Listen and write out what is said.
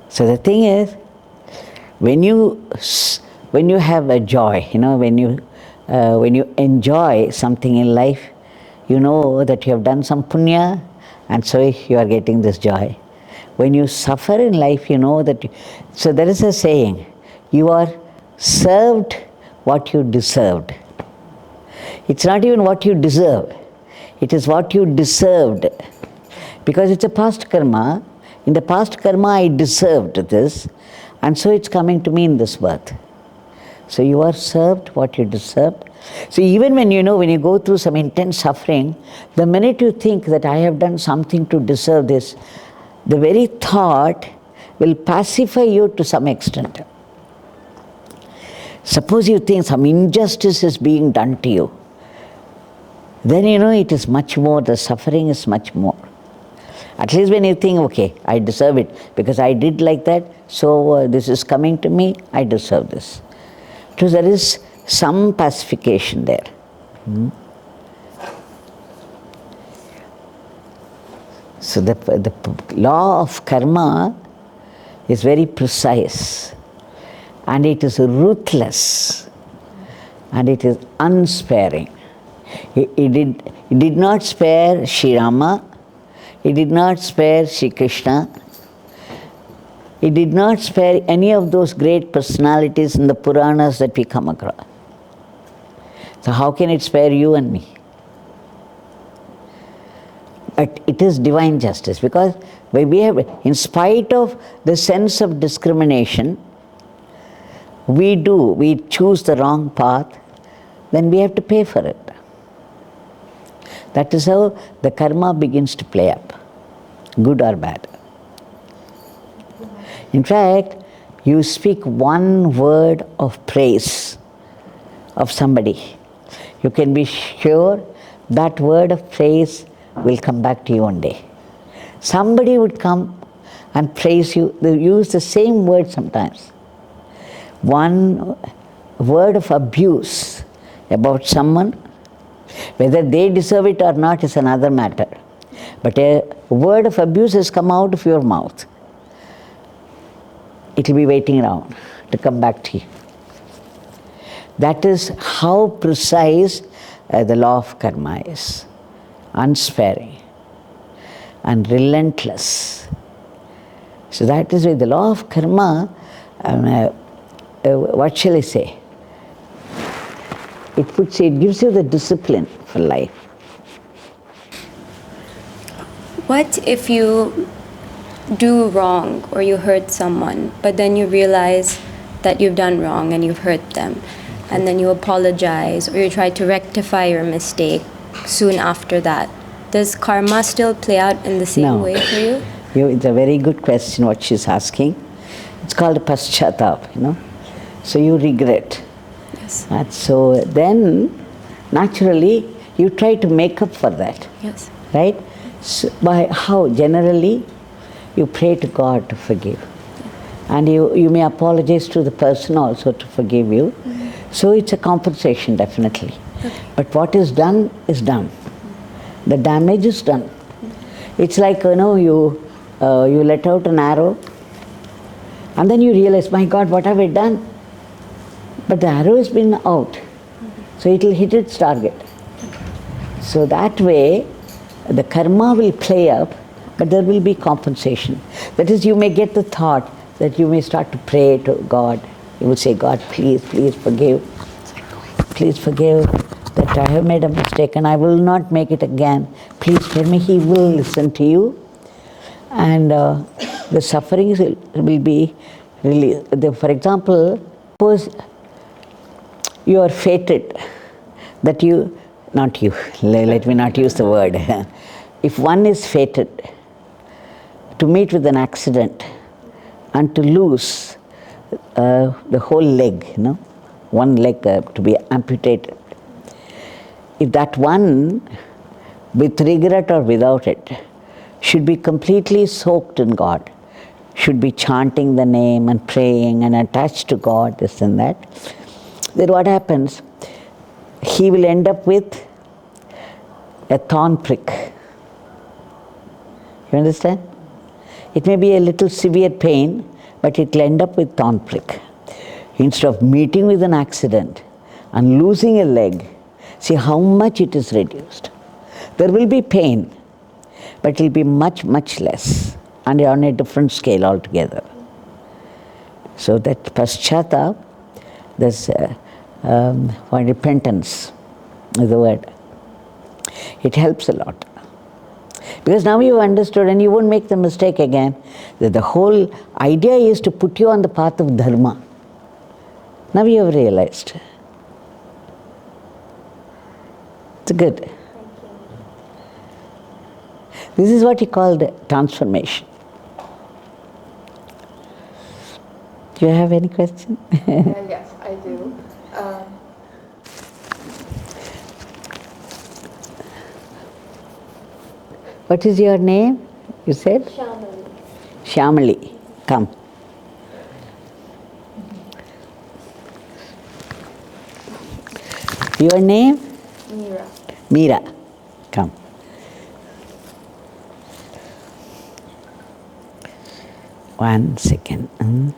So the thing is, when you have a joy, when you enjoy something in life, you know that you have done some punya, and so you are getting this joy. When you suffer in life, you know that. So there is a saying: you are served what you deserved. It's not even what you deserve; it is what you deserved, because it's a past karma. In the past karma, I deserved this, and so it's coming to me in this birth. So you are served what you deserved. So even when you go through some intense suffering, the minute you think that I have done something to deserve this, the very thought will pacify you to some extent. Suppose you think some injustice is being done to you, then it is much more, the suffering is much more. At least when you think, okay, I deserve it because I did like that, so this is coming to me, I deserve this. So there is some pacification there. So the law of karma is very precise, and it is ruthless, and it is unsparing. It did not spare Shri Rama, it did not spare Shri Krishna, it did not spare any of those great personalities in the Puranas that we come across. So how can it spare you and me? But it is divine justice, because we have, in spite of the sense of discrimination, we choose the wrong path, then we have to pay for it. That is how the karma begins to play up, good or bad. In fact, you speak one word of praise of somebody, you can be sure that word of praise will come back to you one day. Somebody would come and praise you. They use the same word sometimes. One word of abuse about someone, whether they deserve it or not is another matter. But a word of abuse has come out of your mouth. It will be waiting around to come back to you. That is how precise the law of karma is. Unsparing and relentless. So that is why the law of karma, what shall I say? It gives you the discipline for life. What if you do wrong or you hurt someone, but then you realize that you've done wrong and you've hurt them, and then you apologize or you try to rectify your mistake soon after that? Does karma still play out in the same way for you? It's a very good question what she's asking. It's called paschatap, So you regret. Yes. And so then, naturally, you try to make up for that. Yes. Right? So by how? Generally, you pray to God to forgive. And you may apologize to the person also to forgive you. So it's a compensation, definitely. Okay. But what is done is done. The damage is done. It's like, you let out an arrow, and then you realize, my God, what have I done? But the arrow has been out, so it will hit its target. So that way, the karma will play up, but there will be compensation. That is, you may get the thought that you may start to pray to God. You will say, God, please forgive. Please forgive that I have made a mistake and I will not make it again. Please tell me. He will listen to you. And the sufferings will be really, for example, suppose you are fated that let me not use the word. If one is fated to meet with an accident and to lose the whole leg, one leg to be amputated, if that one, with regret or without it, should be completely soaked in God, should be chanting the name and praying and attached to God, this and that, then what happens? He will end up with a thorn prick. You understand? It may be a little severe pain, but it will end up with thorn prick. Instead of meeting with an accident and losing a leg, see how much it is reduced. There will be pain, but it will be much, much less and on a different scale altogether. So that paschatap, this repentance is the word. It helps a lot. Because now you understood and you won't make the mistake again, that the whole idea is to put you on the path of dharma. Now you have realized. It's good. This is what he called transformation. Do you have any question? Yes, I do. What is your name? You said? Shamali. Shamali. Come. Your name? Meera. Meera. Come. One second.